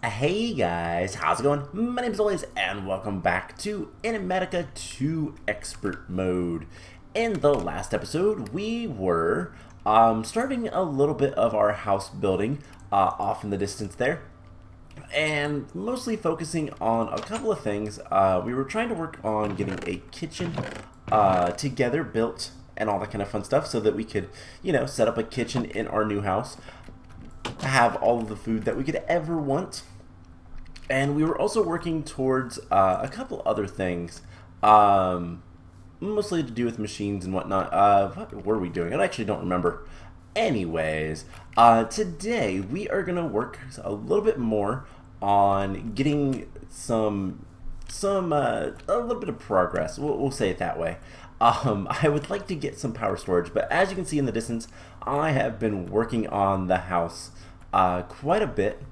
Hey guys, how's it going? My name is always, and welcome back to Enigmatica 2 Expert Mode. In the last episode, we were starting a little bit of our house building off in the distance there, and mostly focusing on a couple of things. We were trying to work on getting a kitchen together, built, and all that kind of fun stuff, so that we could, set up a kitchen in our new house, have all of the food that we could ever want. And we were also working towards a couple other things, mostly to do with machines and whatnot. What were we doing? I actually don't remember. Anyways, today we are gonna work a little bit more on getting a little bit of progress. We'll say it that way. I would like to get some power storage, but as you can see in the distance, I have been working on the house quite a bit,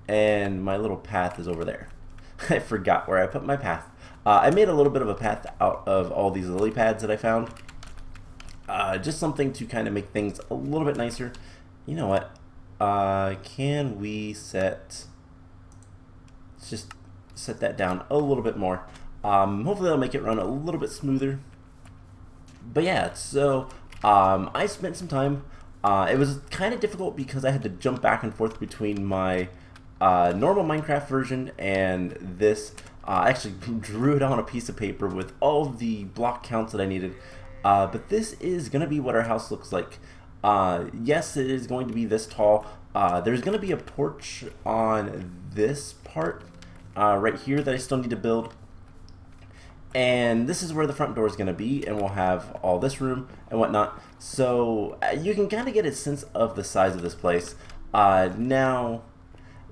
and my little path is over there. I forgot where I put my path. I made a little bit of a path out of all these lily pads that I found. Just something to kind of make things a little bit nicer. You know what? Can we let's just set that down a little bit more. Hopefully that'll make it run a little bit smoother. But yeah, so I spent some time. It was kind of difficult because I had to jump back and forth between my normal Minecraft version and this. I actually drew it on a piece of paper with all the block counts that I needed. But this is going to be what our house looks like. Yes, it is going to be this tall. There's going to be a porch on this part right here that I still need to build. And this is where the front door is going to be, and we'll have all this room and whatnot. So you can kind of get a sense of the size of this place. Now,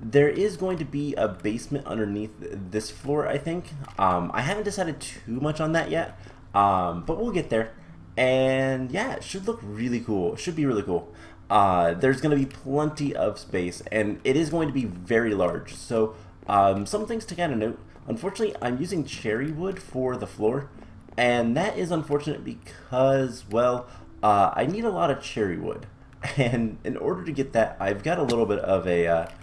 there is going to be a basement underneath this floor, I think. I haven't decided too much on that yet, but we'll get there. And yeah, it should look really cool. It should be really cool. There's going to be plenty of space, and it is going to be very large. So some things to kind of note. Unfortunately, I'm using cherry wood for the floor, and that is unfortunate because, well, I need a lot of cherry wood. And in order to get that, I've got a little bit of a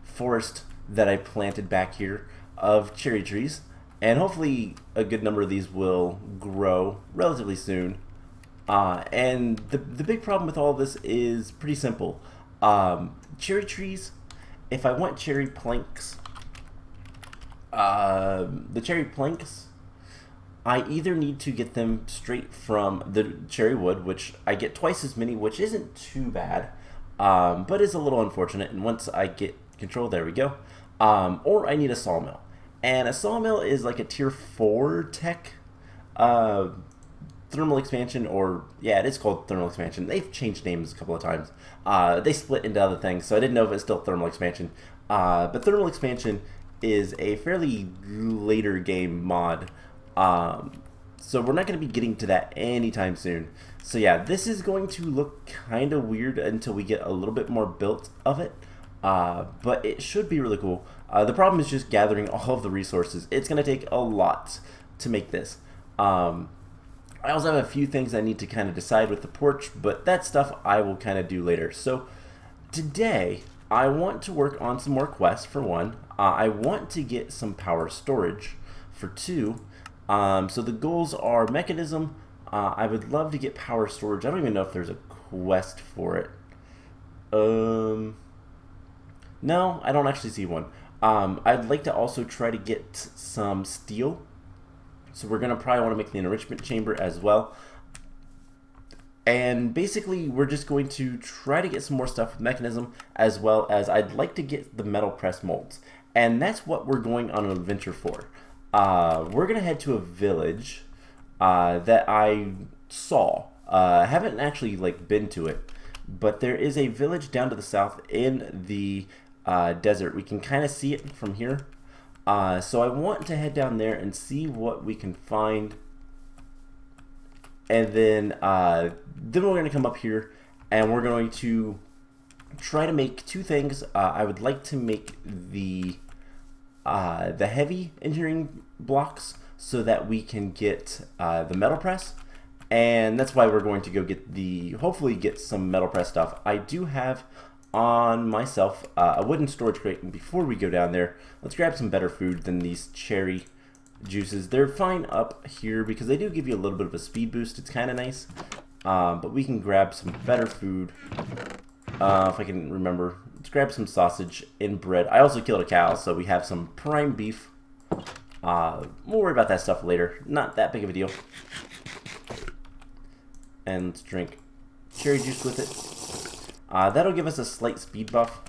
forest that I planted back here of cherry trees, and hopefully a good number of these will grow relatively soon. And the big problem with all of this is pretty simple. Cherry trees, if I want cherry planks, the cherry planks, I either need to get them straight from the cherry wood, which I get twice as many, which isn't too bad, but is a little unfortunate. And once I get control, there we go. Or I need a sawmill, and a sawmill is like a tier 4 tech thermal expansion, or yeah, it is called thermal expansion. They've changed names a couple of times. They split into other things, so I didn't know if it's still thermal expansion. But thermal expansion is a fairly later game mod, so we're not going to be getting to that anytime soon. So yeah, this is going to look kind of weird until we get a little bit more built of it, but it should be really cool. The problem is just gathering all of the resources. It's going to take a lot to make this. I also have a few things I need to kind of decide with the porch, but that stuff I will kind of do later. So today I want to work on some more quests for one. I want to get some power storage for two. So the goals are mechanism. I would love to get power storage. I don't even know if there's a quest for it. No, I don't actually see one. I'd like to also try to get some steel. So we're going to probably want to make the enrichment chamber as well. And basically, we're just going to try to get some more stuff with mechanism, as well as I'd like to get the metal press molds. And that's what we're going on an adventure for. We're going to head to a village that I saw. I haven't actually been to it, but there is a village down to the south in the desert. We can kind of see it from here. So I want to head down there and see what we can find, and then we're going to come up here and we're going to try to make two things. I would like to make the heavy engineering blocks so that we can get the metal press, and that's why we're going to go get hopefully get some metal press stuff. I do have on myself a wooden storage crate, and before we go down there, let's grab some better food than these cherry juices. They're fine up here because they do give you a little bit of a speed boost. It's kind of nice, but we can grab some better food. If I can remember, let's grab some sausage and bread. I also killed a cow, so we have some prime beef. We'll worry about that stuff later. Not that big of a deal. And let's drink cherry juice with it. That'll give us a slight speed buff.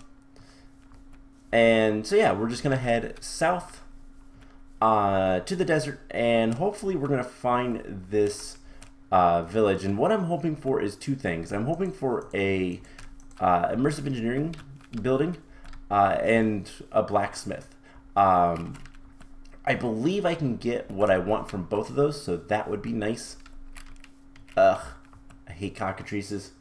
And so yeah, we're just going to head south to the desert, and hopefully we're going to find this village. And what I'm hoping for is two things. I'm hoping for a immersive engineering building and a blacksmith. I believe I can get what I want from both of those, so that would be nice. Ugh, I hate cockatrices.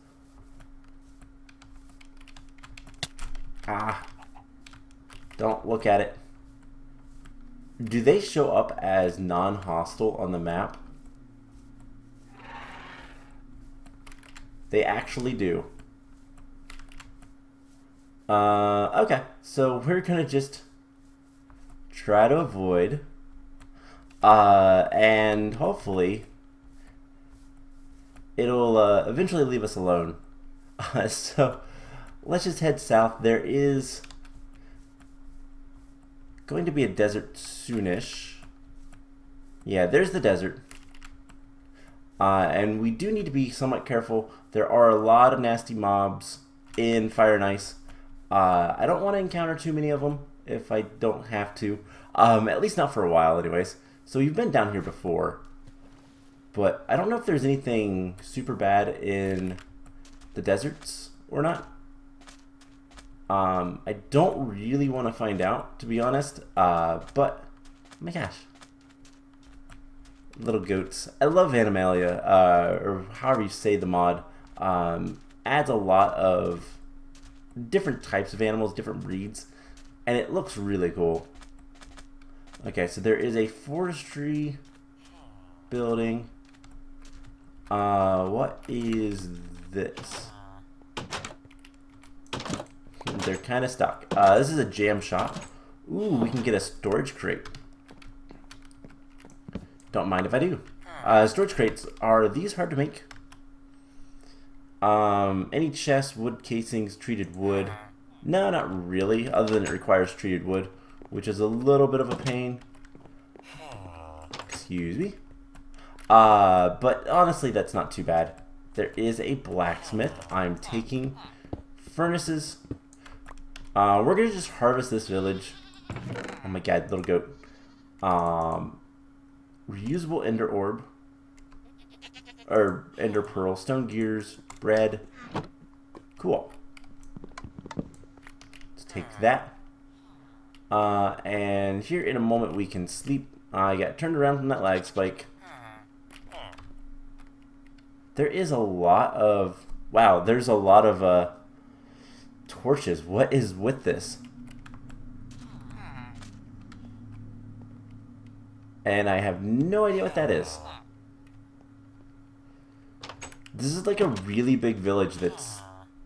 Ah, don't look at it. Do they show up as non-hostile on the map? They actually do. Okay, so we're gonna just try to avoid, and hopefully it'll eventually leave us alone. So let's just head south. There is going to be a desert soonish. Yeah, there's the desert. And we do need to be somewhat careful. There are a lot of nasty mobs in Fire and Ice. I don't want to encounter too many of them if I don't have to. At least not for a while anyways. So we've been down here before, but I don't know if there's anything super bad in the deserts or not. I don't really want to find out, to be honest, but oh my gosh. Little goats. I love Animalia, or however you say the mod. Adds a lot of different types of animals, different breeds, and it looks really cool. Okay, so there is a forestry building. What is this? They're kind of stuck. This is a jam shop. Ooh, we can get a storage crate. Don't mind if I do. Storage crates, are these hard to make? Any chests, wood casings, treated wood? No, not really, other than it requires treated wood, which is a little bit of a pain. Excuse me. But honestly, that's not too bad. There is a blacksmith. I'm taking furnaces. We're gonna just harvest this village. Oh my god, little goat. Reusable ender orb. Or ender pearl. Stone gears. Bread. Cool. Let's take that. And here in a moment we can sleep. I got turned around from that lag spike. There is a lot of... Wow, there's a lot of torches. What is with this? And I have no idea what that is. This is like a really big village that's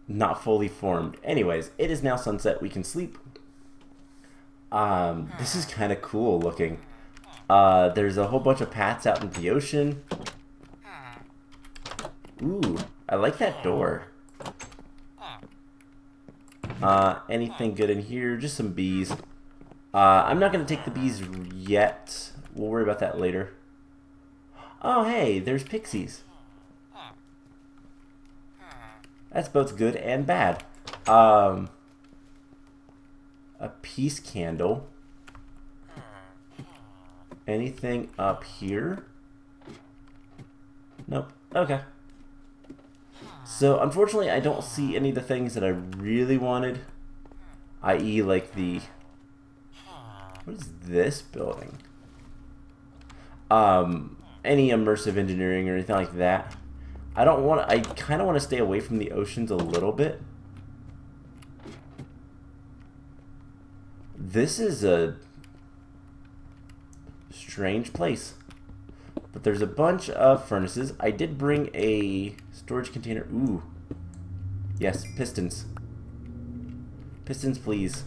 not fully formed. Anyways, it is now sunset. We can sleep. This is kind of cool looking. There's a whole bunch of paths out into the ocean. Ooh, I like that door. Anything good in here? Just some bees. I'm not going to take the bees yet. We'll worry about that later. Oh, hey, there's pixies. That's both good and bad. A peace candle. Anything up here? Nope. Okay. So, unfortunately, I don't see any of the things that I really wanted. I.e., like the... What is this building? Any immersive engineering or anything like that. I don't want. I kind of want to stay away from the oceans a little bit. This is a strange place, but there's a bunch of furnaces. I did bring a storage container. Ooh, yes, pistons. Pistons, please.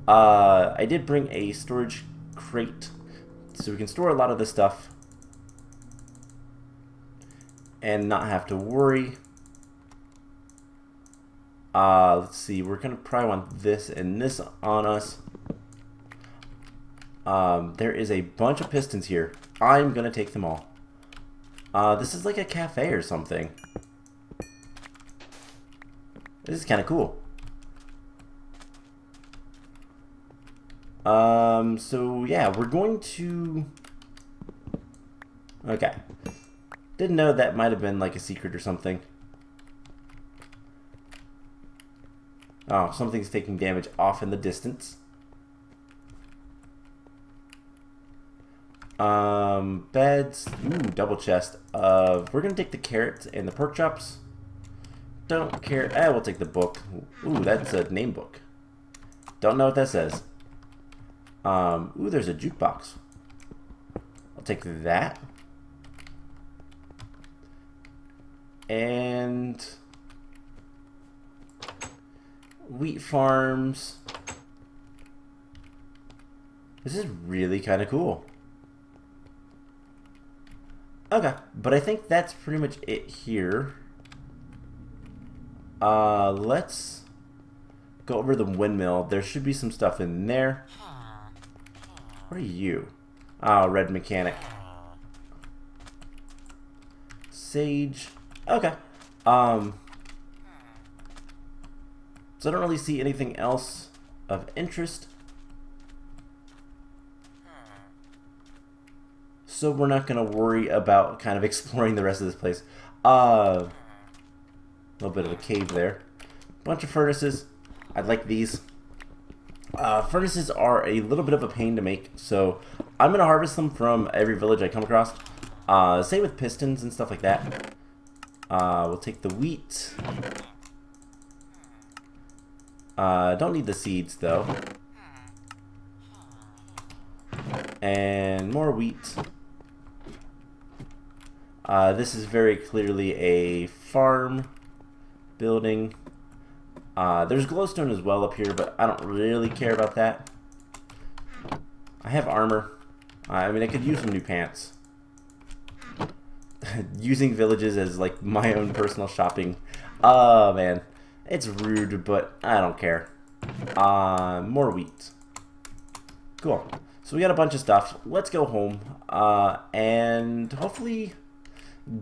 I did bring a storage crate so we can store a lot of this stuff and not have to worry. Let's see, we're gonna probably want this and this on us. There is a bunch of pistons here. I'm gonna take them all. This is like a cafe or something. This is kind of cool. So yeah, we're going to... Okay. Didn't know that might have been like a secret or something. Oh, something's taking damage off in the distance. Beds. Ooh, double chest. We're gonna take the carrots and the pork chops. Don't care. We'll take the book. Ooh, that's a name book. Don't know what that says. Ooh, there's a jukebox. I'll take that. And wheat farms. This is really kind of cool. Okay, but I think that's pretty much it here. Let's go over the windmill. There should be some stuff in there. What are you? Oh, red mechanic. Sage. Okay. So I don't really see anything else of interest. So we're not going to worry about kind of exploring the rest of this place. A little bit of a cave there. Bunch of furnaces. I'd like these. Furnaces are a little bit of a pain to make, so I'm going to harvest them from every village I come across. Same with pistons and stuff like that. We'll take the wheat. Don't need the seeds, though. And more wheat. This is very clearly a farm building. There's glowstone as well up here, but I don't really care about that. I have armor. I mean, I could use some new pants. Using villages as like my own personal shopping. Oh man, it's rude, but I don't care. More wheat. Cool. So we got a bunch of stuff. Let's go home and hopefully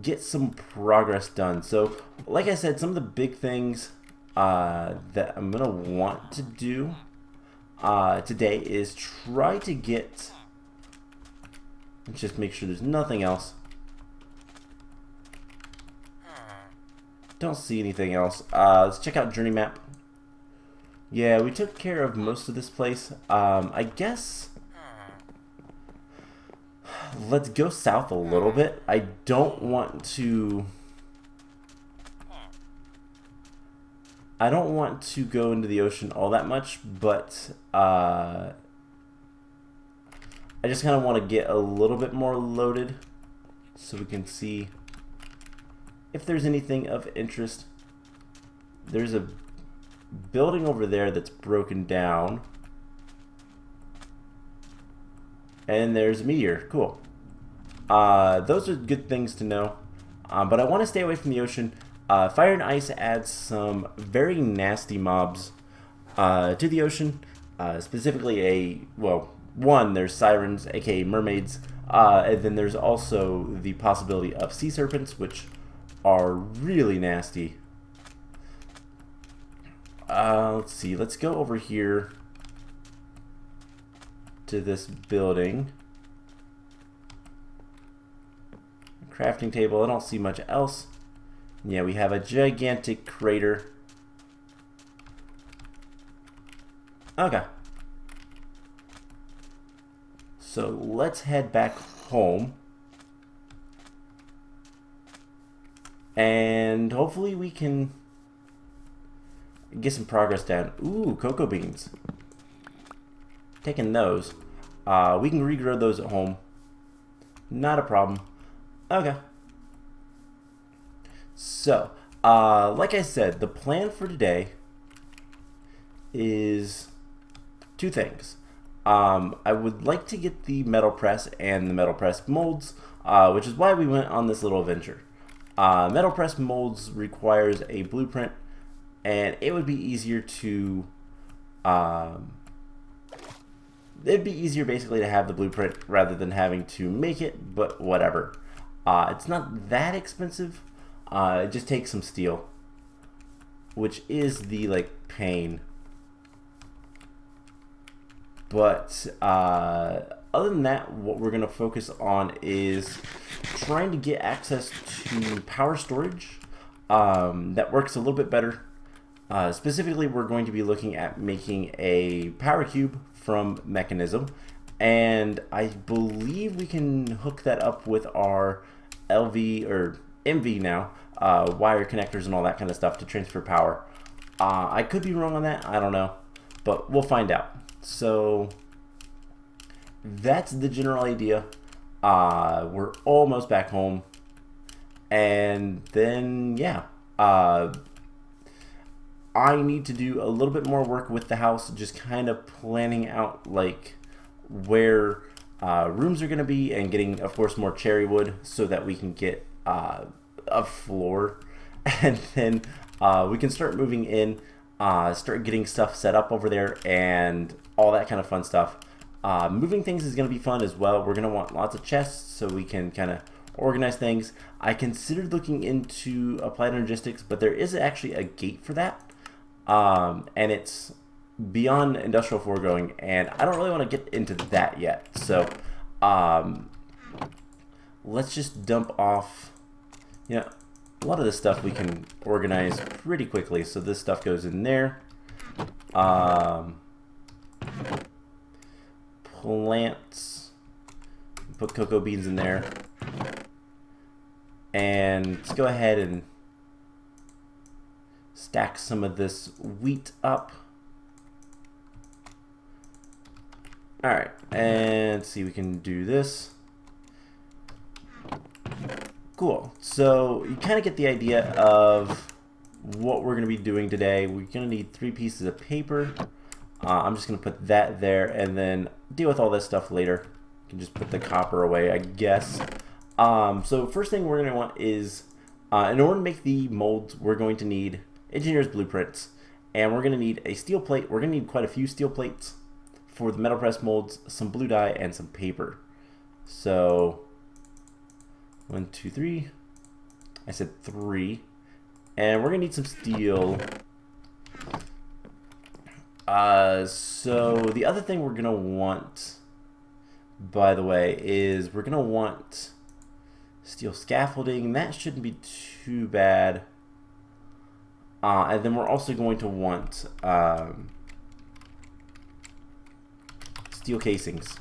get some progress done. So, like I said, some of the big things that I'm gonna want to do today is try to get. Let's just make sure there's nothing else. Don't see anything else. Let's check out journey map. Yeah, we took care of most of this place. I guess let's go south a little bit. I don't want to go into the ocean all that much, but I just kind of want to get a little bit more loaded so we can see if there's anything of interest. There's a building over there that's broken down. And there's a meteor. Cool. Those are good things to know. But I want to stay away from the ocean. Fire and ice adds some very nasty mobs to the ocean. Specifically one, there's sirens, aka mermaids. And then there's also the possibility of sea serpents, which are really nasty. Let's see. Let's go over here to this building. Crafting table. I don't see much else. Yeah, we have a gigantic crater. Okay. So let's head back home. And hopefully we can get some progress down. Ooh, cocoa beans. Taking those. We can regrow those at home. Not a problem. Okay. So, like I said, the plan for today is two things. I would like to get the metal press and the metal press molds, which is why we went on this little adventure. Metal press molds requires a blueprint, and it would be easier to it'd be easier basically to have the blueprint rather than having to make it, but whatever. It's not that expensive. It just takes some steel, which is the pain. But other than that, what we're going to focus on is trying to get access to power storage that works a little bit better. Specifically, we're going to be looking at making a power cube from Mekanism, and I believe we can hook that up with our LV or MV now, wire connectors and all that kind of stuff to transfer power. I could be wrong on that, I don't know, but we'll find out. So that's the general idea. We're almost back home, and then yeah, I need to do a little bit more work with the house, just kind of planning out where rooms are going to be, and getting, of course, more cherry wood so that we can get a floor, and then we can start moving in, start getting stuff set up over there, and all that kind of fun stuff. Moving things is going to be fun as well. We're going to want lots of chests so we can kind of organize things. I considered looking into applied logistics, but there is actually a gate for that, and it's beyond industrial foregoing, and I don't really want to get into that yet. So let's just dump off, a lot of this stuff we can organize pretty quickly. So this stuff goes in there. Plants, put cocoa beans in there, and let's go ahead and stack some of this wheat up. Alright, and let's see, we can do this. Cool. So you kind of get the idea of what we're going to be doing today. We're going to need 3 pieces of paper. I'm just going to put that there and then deal with all this stuff later. You can just put the copper away, I guess. So first thing we're going to want is, in order to make the molds, we're going to need engineer's blueprints. And we're going to need a steel plate. We're going to need quite a few steel plates for the metal press molds, some blue dye, and some paper. So 1, 2, 3. I said 3. And we're going to need some steel. So the other thing we're going to want, by the way, is we're going to want steel scaffolding. That shouldn't be too bad. And then we're also going to want steel casings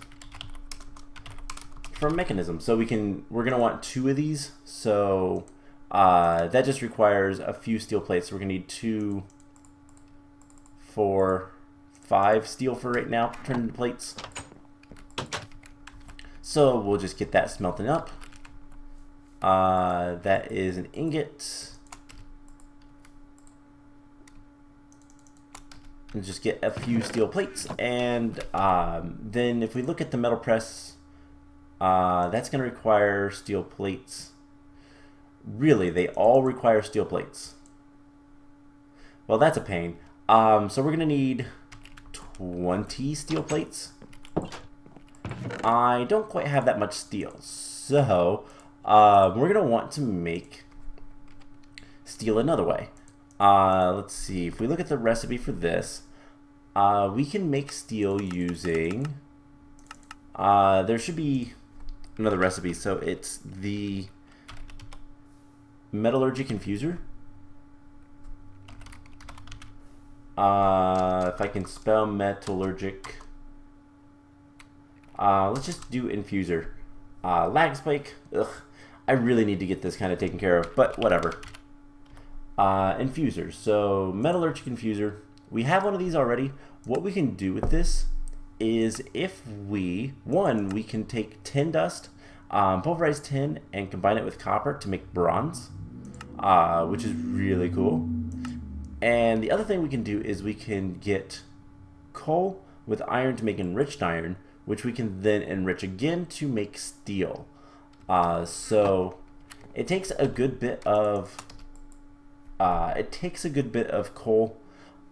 from Mekanism. So we're going to want 2 of these. So that just requires a few steel plates. So we're going to need 2, 4, 5 steel for right now, turned into plates. So we'll just get that smelting up. That is an ingot. And just get a few steel plates. And then if we look at the metal press, that's going to require steel plates. Really, they all require steel plates. Well, that's a pain. So we're going to need 20 steel plates. I don't quite have that much steel. So we're going to want to make steel another way. Let's see. If we look at the recipe for this, we can make steel using... there should be another recipe. So it's the metallurgic infuser. If I can spell metallurgic, let's just do infuser. Lag spike, ugh, I really need to get this kind of taken care of, but whatever. Infusers, so metallurgic infuser. We have one of these already. What we can do with this is if we can take tin dust, pulverized tin, and combine it with copper to make bronze, which is really cool. And the other thing we can do is we can get coal with iron to make enriched iron, which we can then enrich again to make steel. So it takes a good bit of coal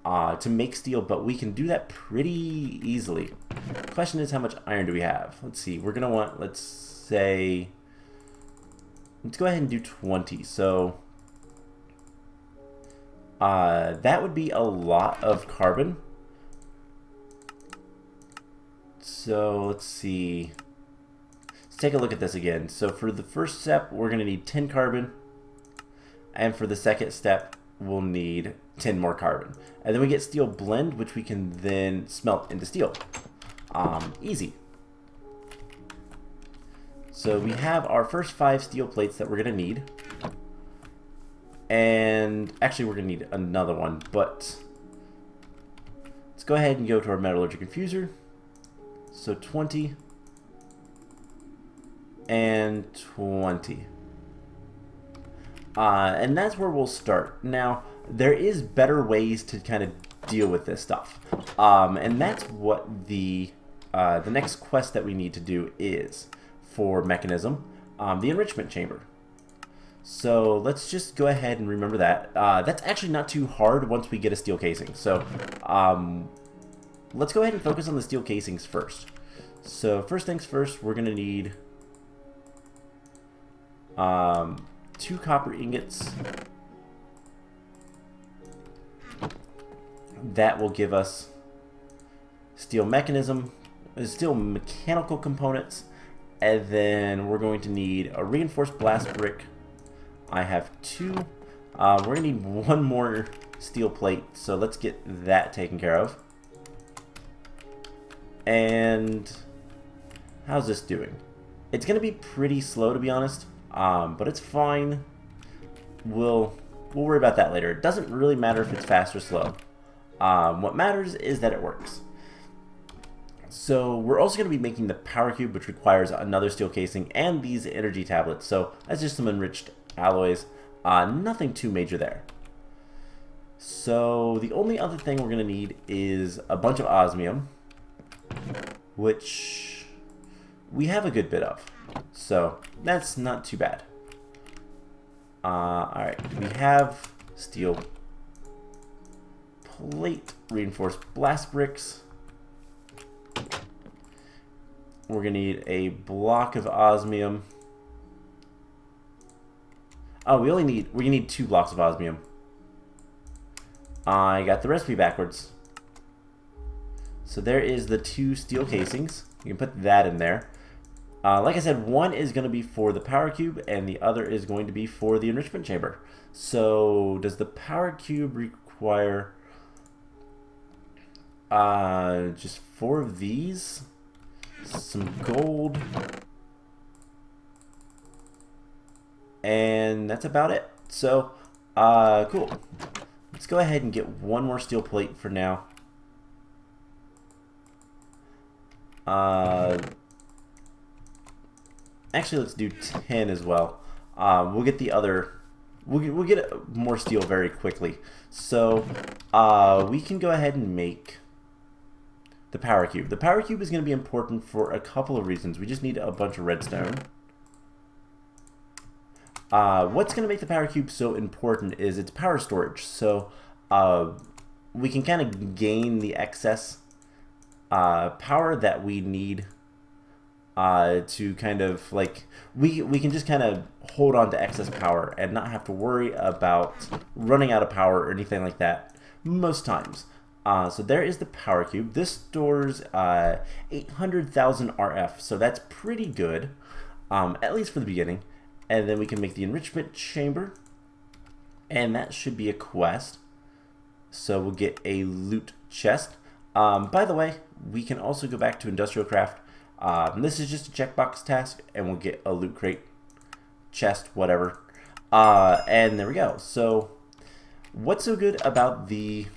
to make steel, but we can do that pretty easily. The question is, how much iron do we have? Let's see. We're gonna want, let's go ahead and do 20. So that would be a lot of carbon. So let's see. Let's take a look at this again. So for the first step, we're going to need 10 carbon. And for the second step, we'll need 10 more carbon. And then we get steel blend, which we can then smelt into steel. Easy. So we have our first 5 steel plates that we're going to need. And actually, we're going to need another one. But let's go ahead and go to our metallurgic infuser. So 20 and 20. And that's where we'll start. Now, there is better ways to kind of deal with this stuff. And that's what the next quest that we need to do is for Mekanism, the enrichment chamber. So let's just go ahead and remember that. That's actually not too hard once we get a steel casing. So let's go ahead and focus on the steel casings first. So first things first, we're going to need 2 copper ingots. That will give us steel mechanism, steel mechanical components, and then we're going to need a reinforced blast brick. I have 2. We're going to need 1 more steel plate, so let's get that taken care of. And how's this doing? It's going to be pretty slow, to be honest, but it's fine. We'll worry about that later. It doesn't really matter if it's fast or slow. What matters is that it works. So we're also going to be making the power cube, which requires another steel casing and these energy tablets. So that's just some enriched alloys. Nothing too major there. So the only other thing we're going to need is a bunch of osmium, which we have a good bit of. So that's not too bad. Alright, we have steel plate, reinforced blast bricks. We're going to need a block of osmium. Oh, we need 2 blocks of osmium. I got the recipe backwards. So there is the 2 steel casings. You can put that in there. Like I said, one is going to be for the power cube, and the other is going to be for the enrichment chamber. So does the power cube require just 4 of these? Some gold. And that's about it. So, cool. Let's go ahead and get 1 more steel plate for now. Actually, let's do 10 as well. We'll get the other. We'll get more steel very quickly. So we can go ahead and make the power cube. The power cube is going to be important for a couple of reasons. We just need a bunch of redstone. What's going to make the power cube so important is its power storage. So we can kind of gain the excess power that we need to kind of like we can just kind of hold on to excess power and not have to worry about running out of power or anything like that most times. So there is the power cube. This stores 800,000 RF, so that's pretty good, at least for the beginning. And then we can make the enrichment chamber, and that should be a quest. So we'll get a loot chest. By the way, we can also go back to industrial craft. This is just a checkbox task, and we'll get a loot crate, chest, whatever. And there we go. So what's so good about the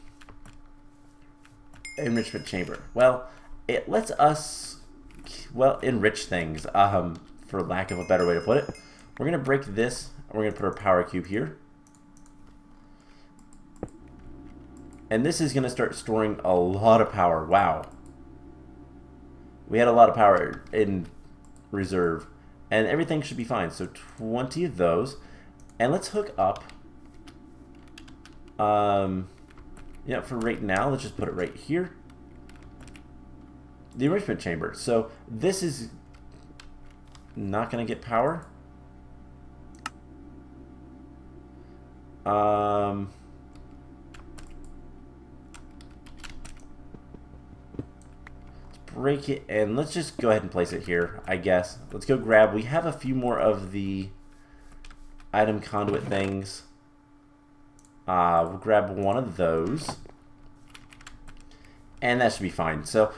enrichment chamber? Well, it lets us, well, enrich things, for lack of a better way to put it. We're going to break this, and we're going to put our power cube here. And this is going to start storing a lot of power. Wow. We had a lot of power in reserve. And everything should be fine. So 20 of those. And let's hook up. Yeah, for right now, let's just put it right here. The enrichment chamber. So this is not going to get power. Let's break it and let's just go ahead and place it here, I guess. Let's go grab. We have a few more of the item conduit things. We'll grab one of those. And that should be fine. So,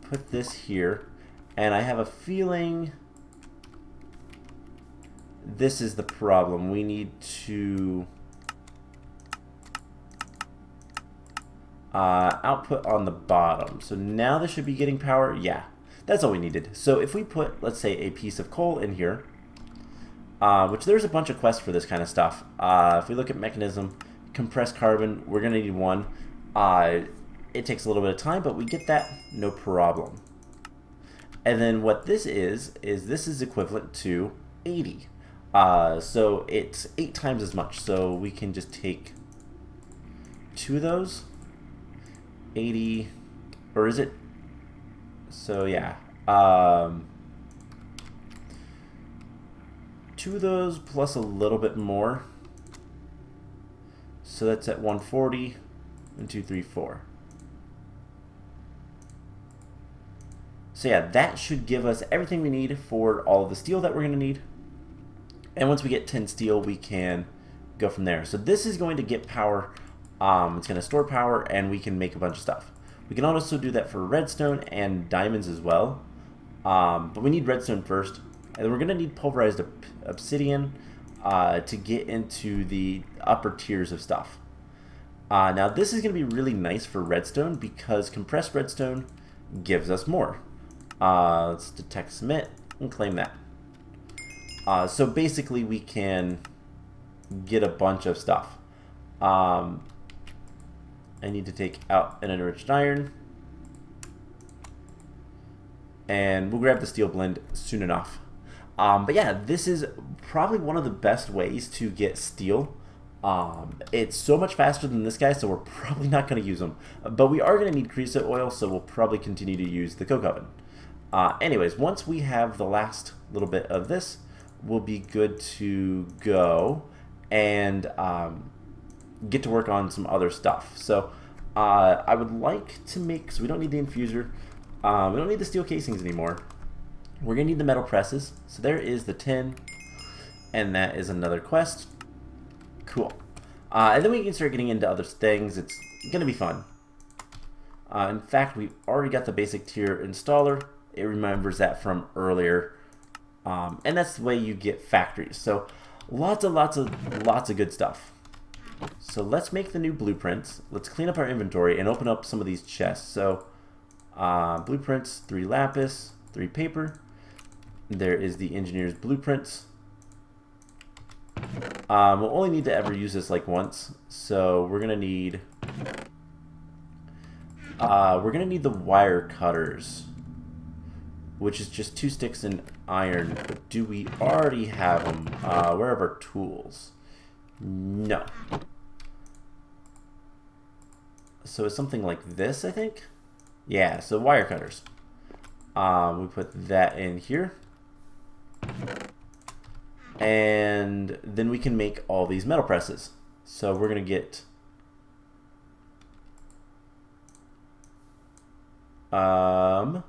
put this here. And I have a feeling this is the problem. We need to output on the bottom. So now this should be getting power. Yeah, that's all we needed. So if we put, let's say, a piece of coal in here, which there's a bunch of quests for this kind of stuff. If we look at mechanism, compressed carbon, we're going to need one. It takes a little bit of time, but we get that, no problem. And then what this is this is equivalent to 80. So it's 8 times as much. So we can just take 2 of those. 80, or is it? So yeah. 2 of those plus a little bit more. So that's at 140 and 2, 3, 4. So yeah, that should give us everything we need for all of the steel that we're going to need. And once we get 10 steel, we can go from there. So this is going to get power. It's going to store power, and we can make a bunch of stuff. We can also do that for redstone and diamonds as well. But we need redstone first. And we're going to need pulverized obsidian to get into the upper tiers of stuff. Now this is going to be really nice for redstone because compressed redstone gives us more. Let's detect submit and claim that. So basically we can get a bunch of stuff. I need to take out an enriched iron. And we'll grab the steel blend soon enough. But yeah, this is probably one of the best ways to get steel. It's so much faster than this guy, so we're probably not going to use them. But we are going to need creosote oil, so we'll probably continue to use the coke oven. Anyways, once we have the last little bit of this, we'll be good to go and get to work on some other stuff. So I would like to make, so we don't need the infuser, we don't need the steel casings anymore. We're going to need the metal presses. So there is the tin, and that is another quest. Cool. And then we can start getting into other things. It's going to be fun. In fact, we've already got the basic tier installer. It remembers that from earlier. And that's the way you get factories. So lots of good stuff. So let's make the new blueprints. Let's clean up our inventory and open up some of these chests. So blueprints, 3 lapis, 3 paper. There is the engineer's blueprints. We'll only need to ever use this like once. So we're gonna need the wire cutters, which is just 2 sticks and iron. But do we already have them? Where are our tools? No. So it's something like this, I think. Yeah, so wire cutters. We put that in here. And then we can make all these metal presses. So we're going to get why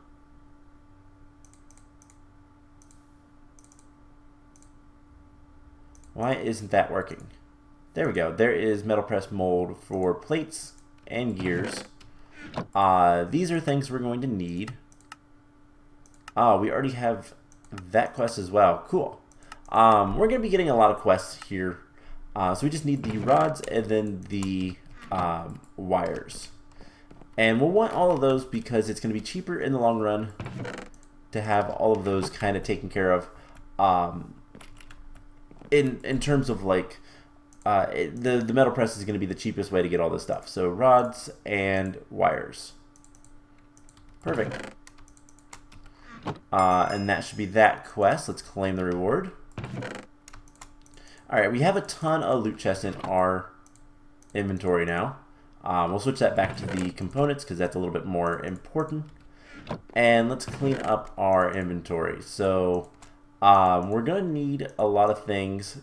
isn't that working? There we go. There is metal press mold for plates and gears. These are things we're going to need. We already have that quest as well. Cool. We're going to be getting a lot of quests here. So we just need the rods and then the wires. And we'll want all of those because it's going to be cheaper in the long run to have all of those kind of taken care of. In terms of like the metal press is going to be the cheapest way to get all this stuff. So rods and wires. Perfect. And that should be that quest. Let's claim the reward. Alright, we have a ton of loot chests in our inventory now. We'll switch that back to the components because that's a little bit more important. And let's clean up our inventory. So we're going to need a lot of things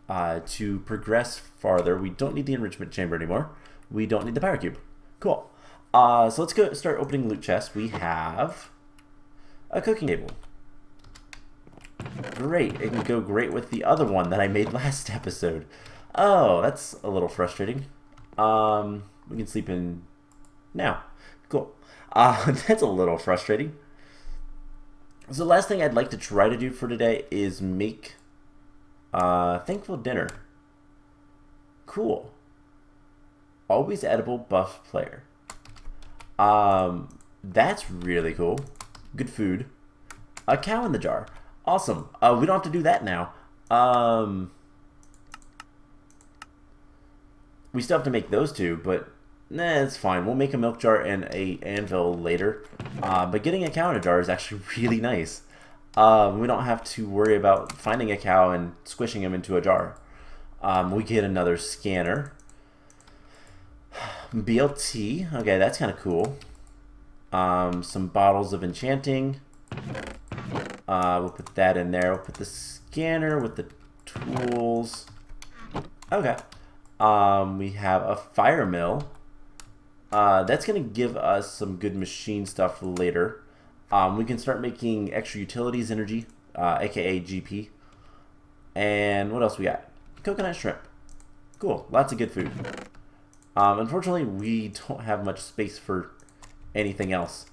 to progress farther. We don't need the enrichment chamber anymore. We don't need the power cube. Cool. So let's go start opening loot chests. We have a cooking table. Great. It can go great with the other one that I made last episode. Oh, that's a little frustrating. We can sleep in now. Cool. That's a little frustrating. So the last thing I'd like to try to do for today is make thankful dinner. Cool. Always edible buff player. That's really cool. Good food. A cow in the jar. Awesome. We don't have to do that now. We still have to make those two, but nah, it's fine. We'll make a milk jar and a anvil later. But getting a cow in a jar is actually really nice. We don't have to worry about finding a cow and squishing him into a jar. We get another scanner. BLT. Okay, that's kind of cool. Some bottles of enchanting. We'll put that in there. We'll put the scanner with the tools. Okay. We have a fire mill. That's going to give us some good machine stuff later. We can start making extra utilities energy, aka GP. And what else we got? Coconut shrimp. Cool. Lots of good food. Unfortunately, we don't have much space for anything else.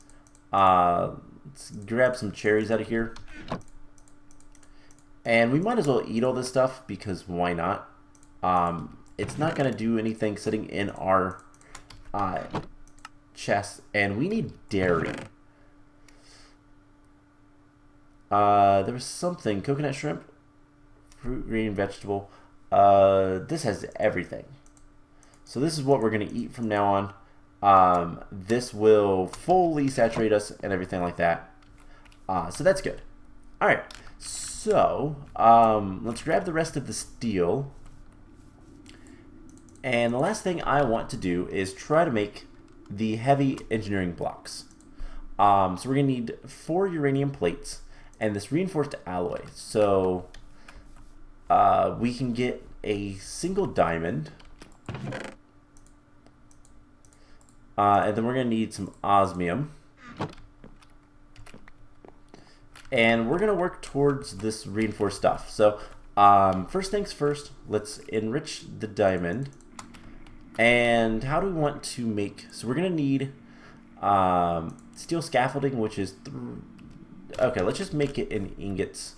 Let's grab some cherries out of here. And we might as well eat all this stuff because why not? It's not going to do anything sitting in our chest. And we need dairy. There was something. Coconut shrimp, fruit, green, vegetable. This has everything. So this is what we're going to eat from now on. This will fully saturate us and everything like that. So that's good. Alright, so let's grab the rest of the steel. And the last thing I want to do is try to make the heavy engineering blocks. So we're going to need 4 uranium plates and this reinforced alloy. So we can get a single diamond. And then we're going to need some osmium. And we're going to work towards this reinforced stuff. So first things first, let's enrich the diamond. And how do we want to make... So we're going to need steel scaffolding, which is... Okay, let's just make it in ingots.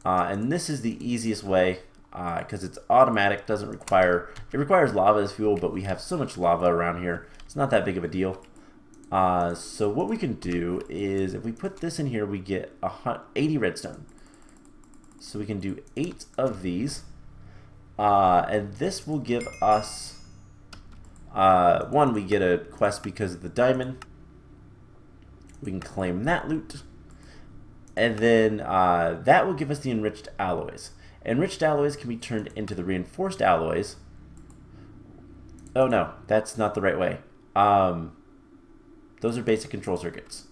And this is the easiest way. Because it's automatic, doesn't require... It requires lava as fuel, but we have so much lava around here. It's not that big of a deal. So what we can do is, if we put this in here, we get 80 redstone. So we can do 8 of these. And this will give us... one, we get a quest because of the diamond. We can claim that loot. And then that will give us the enriched alloys. Enriched alloys can be turned into the reinforced alloys. Oh no, that's not the right way. Those are basic control circuits.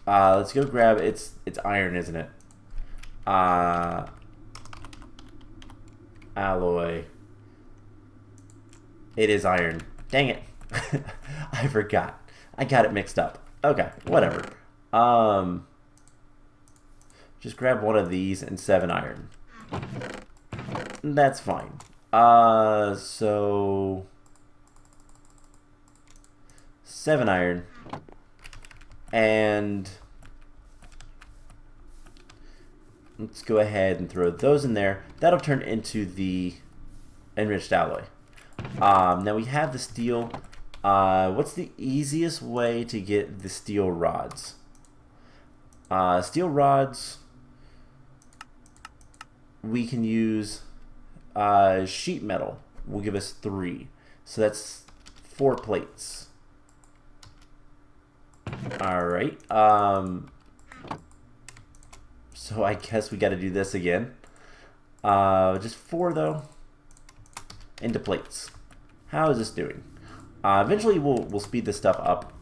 Let's go grab, it's iron, isn't it? Alloy. It is iron. Dang it. I forgot. I got it mixed up. Okay, whatever. Just grab one of these and 7 iron. That's fine. So 7 iron. And let's go ahead and throw those in there. That'll turn into the enriched alloy. Now we have the steel. What's the easiest way to get the steel rods? Steel rods. we can use sheet metal. Will give us 3. So that's 4 plates. Alright. So I guess we got to do this again. Just 4 though. Into plates. How is this doing? Eventually we'll speed this stuff up.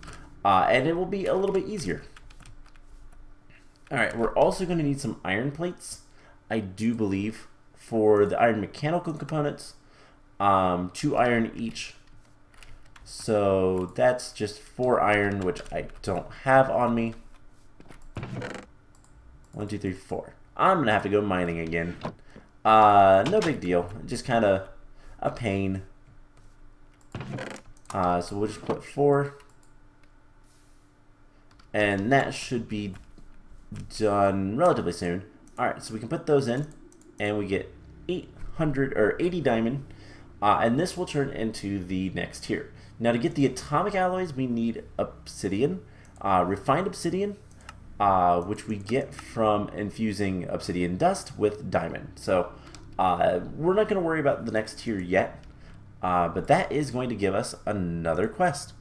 And it will be a little bit easier. Alright, we're also going to need some iron plates, I do believe, for the iron mechanical components. 2 iron each. So that's just 4 iron, which I don't have on me. 1, 2, 3, 4. I'm going to have to go mining again. No big deal. Just kind of a pain. So we'll just put 4. And that should be done relatively soon. Alright, so we can put those in. And we get 800 or 80 diamond. And this will turn into the next tier. Now to get the atomic alloys, we need obsidian. Refined obsidian. Which we get from infusing obsidian dust with diamond. So we're not going to worry about the next tier yet. But that is going to give us another quest.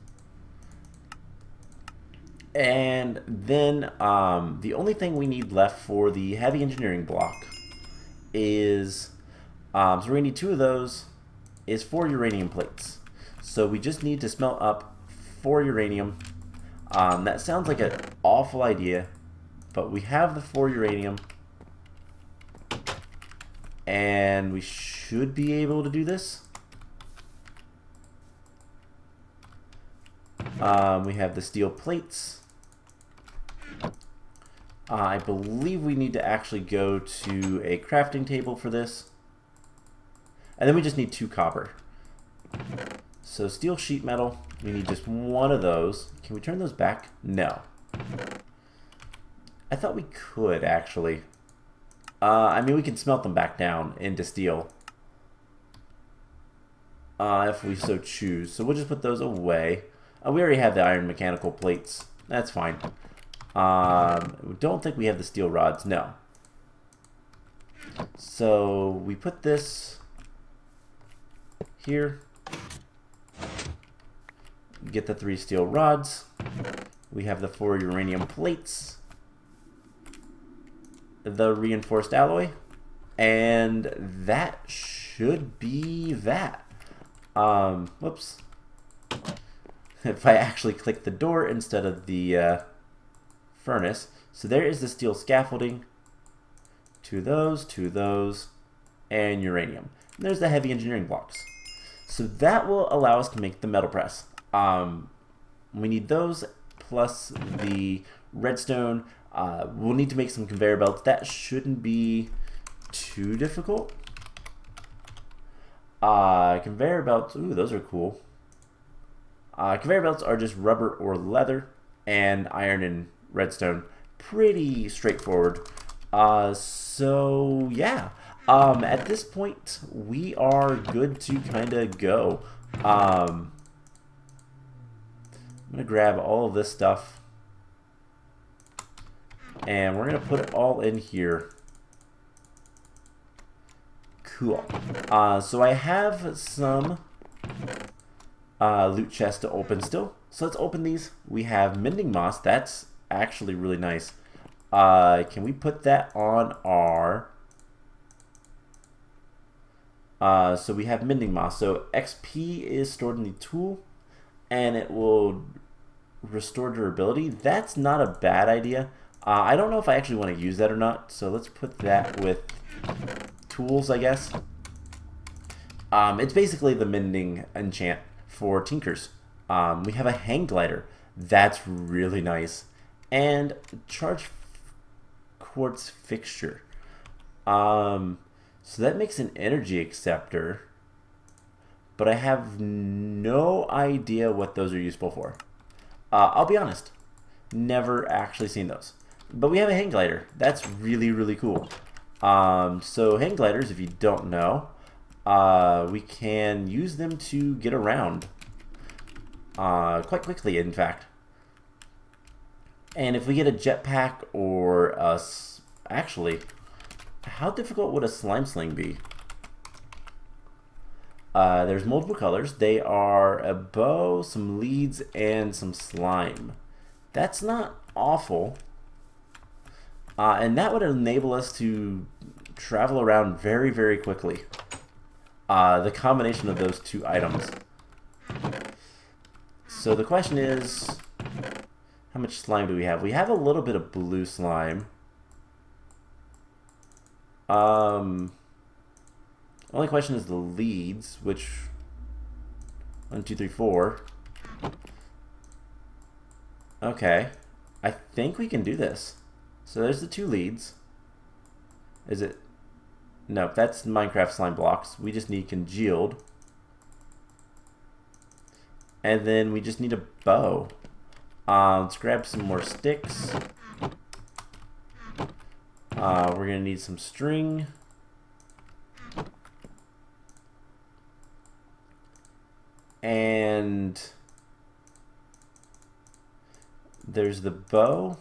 And then the only thing we need left for the heavy engineering block is, so we're going to need 2 of those, is 4 uranium plates. So we just need to smelt up 4 uranium. That sounds like an awful idea, but we have the 4 uranium. And we should be able to do this. We have the steel plates. I believe we need to actually go to a crafting table for this. And then we just need 2 copper. So steel sheet metal, we need just 1 of those. Can we turn those back? No. I thought we could, actually. I mean, we can smelt them back down into steel. If we so choose. So we'll just put those away. We already have the iron mechanical plates. That's fine. We don't think we have the steel rods. No. So we put this here. Get the 3 steel rods. We have the 4 uranium plates. The reinforced alloy. And that should be that. Whoops. If I actually click the door instead of the furnace. So there is the steel scaffolding. 2 of those, and uranium. And there's the heavy engineering blocks. So that will allow us to make the metal press. We need those plus the redstone. We'll need to make some conveyor belts. That shouldn't be too difficult. Conveyor belts, ooh, those are cool. Conveyor belts are just rubber or leather and iron and redstone. Pretty straightforward. So yeah, at this point we are good to kind of go. I'm gonna grab all of this stuff and we're gonna put it all in here. Cool. So I have some loot chests to open still. So let's open these. We have mending moss. That's actually really nice. Can we put that on our... so we have mending moss. So XP is stored in the tool and it will restore durability. That's not a bad idea. I don't know if I actually want to use that or not. So let's put that with tools, I guess. It's basically the mending enchant for tinkers. We have a hang glider. That's really nice. And charge quartz fixture. So that makes an energy acceptor. But I have no idea what those are useful for. I'll be honest. Never actually seen those. But we have a hang glider. That's really, really cool. So hang gliders, if you don't know, we can use them to get around quite quickly, in fact. And if we get a jetpack or actually, How difficult would a slime sling be? There's multiple colors. They are a bow, some leads, and some slime. That's not awful. And that would enable us to travel around very, very quickly. The combination of those two items. So the question is, how much slime do we have? We have a little bit of blue slime. Only question is the leads, which 1, 2, 3, 4. Okay, I think we can do this. So there's the 2 leads. Is it? No, that's Minecraft slime blocks. We just need congealed. And then we just need a bow. Let's grab some more sticks. We're going to need some string. And there's the bow,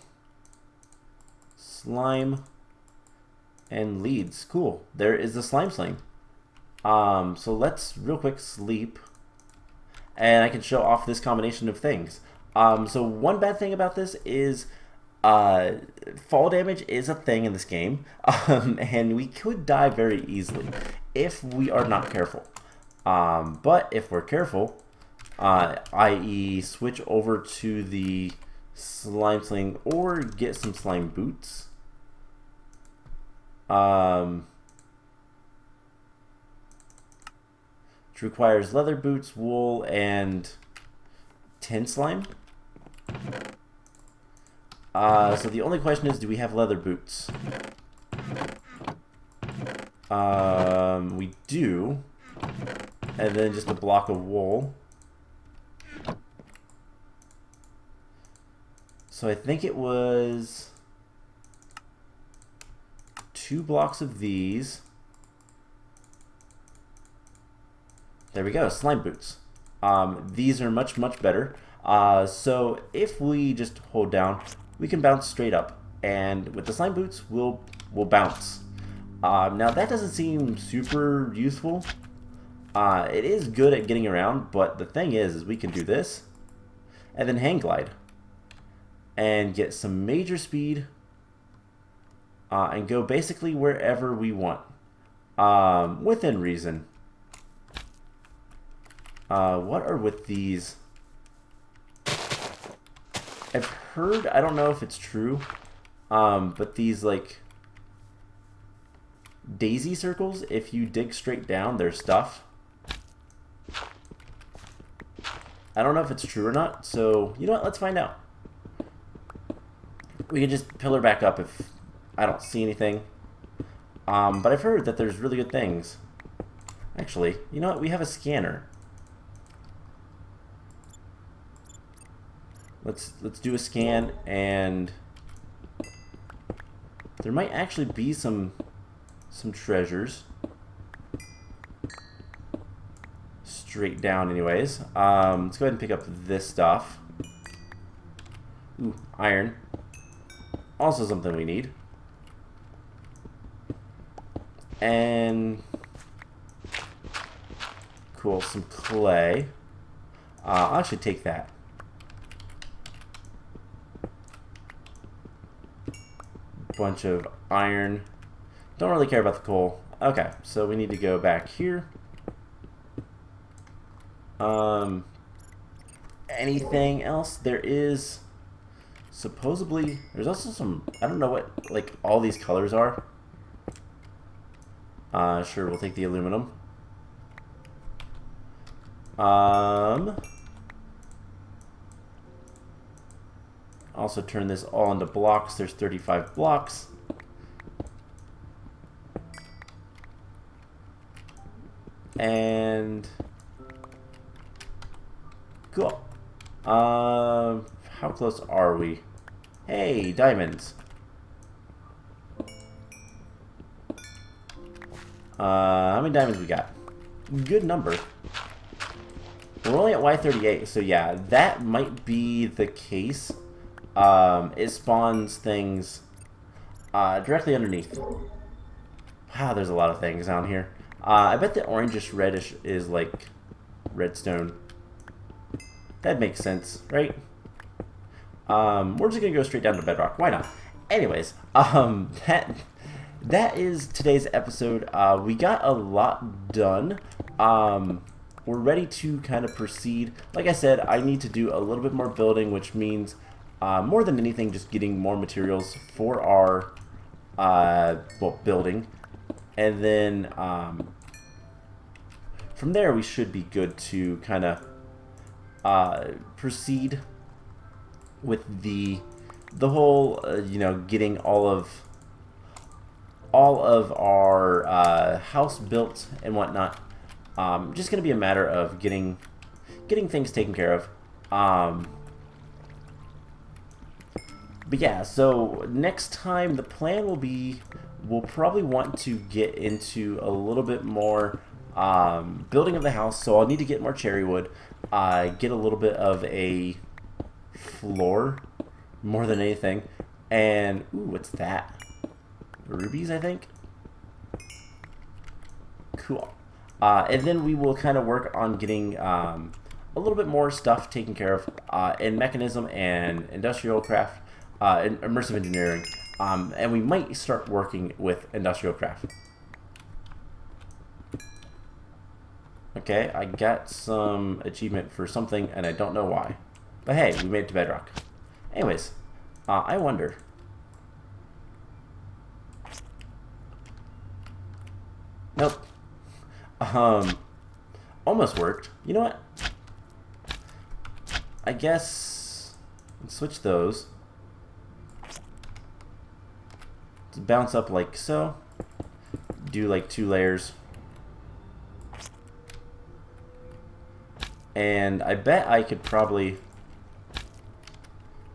slime, and leads. Cool. There is the slime sling. So let's real quick sleep. And I can show off this combination of things. So one bad thing about this is fall damage is a thing in this game. And we could die very easily if we are not careful. But if we're careful, i.e. switch over to the slime sling or get some slime boots. Which requires leather boots, wool, and tin slime. So the only question is, do we have leather boots? We do. And then just a block of wool. So I think it was 2 blocks of these. There we go, slime boots. These are much, much better. So if we just hold down, we can bounce straight up. And with the slime boots, we'll bounce. Now that doesn't seem super useful. It is good at getting around, but the thing is we can do this, and then hang glide. And get some major speed, and go basically wherever we want, within reason. What are with these? I've heard, I don't know if it's true, but these like daisy circles, if you dig straight down, there's stuff. I don't know if it's true or not, so you know what, let's find out. We can just pillar back up if I don't see anything. But I've heard that there's really good things. Actually, you know what, we have a scanner. Let's do a scan, and there might actually be some treasures. Straight down anyways. Let's go ahead and pick up this stuff. Ooh, iron. Also something we need. And cool, some clay. I'll actually take that. Bunch of iron. Don't really care about the coal. Okay, so we need to go back here. Anything else? There is supposedly, there's also some, I don't know what like all these colors are. Sure, we'll take the aluminum. Also turn this all into blocks. There's 35 blocks. And cool. How close are we? Hey, diamonds. How many diamonds we got? Good number. We're only at Y38, so yeah, that might be the case. It spawns things directly underneath. Wow, there's a lot of things on here. I bet the orangish reddish is like redstone. That makes sense, right? We're just gonna go straight down to bedrock. Why not? Anyways, that is today's episode. We got a lot done. We're ready to kind of proceed. Like I said, I need to do a little bit more building, which means more than anything, just getting more materials for our building, and then from there we should be good to kind of proceed with the whole getting all of our house built and whatnot. Just gonna be a matter of getting things taken care of. But yeah, so next time the plan will be, we'll probably want to get into a little bit more building of the house. So I'll need to get more cherry wood, get a little bit of a floor more than anything, and ooh, what's that? Rubies, I think. Cool. And then we will kind of work on getting a little bit more stuff taken care of in mechanism and industrial craft, and immersive engineering, and we might start working with industrial craft. Okay, I got some achievement for something, and I don't know why. But hey, we made it to bedrock. Anyways, I wonder. Nope. Almost worked. You know what? I guess let's switch those. Let's bounce up like so. Do like 2 layers. And I bet I could probably,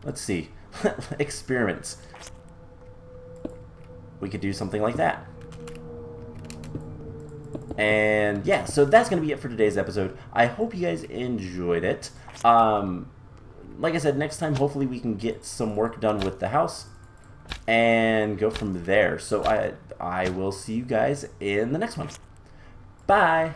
let's see, experiments. We could do something like that. And yeah, so that's going to be it for today's episode. I hope you guys enjoyed it. Like I said, next time hopefully we can get some work done with the house and go from there. So I will see you guys in the next one. Bye!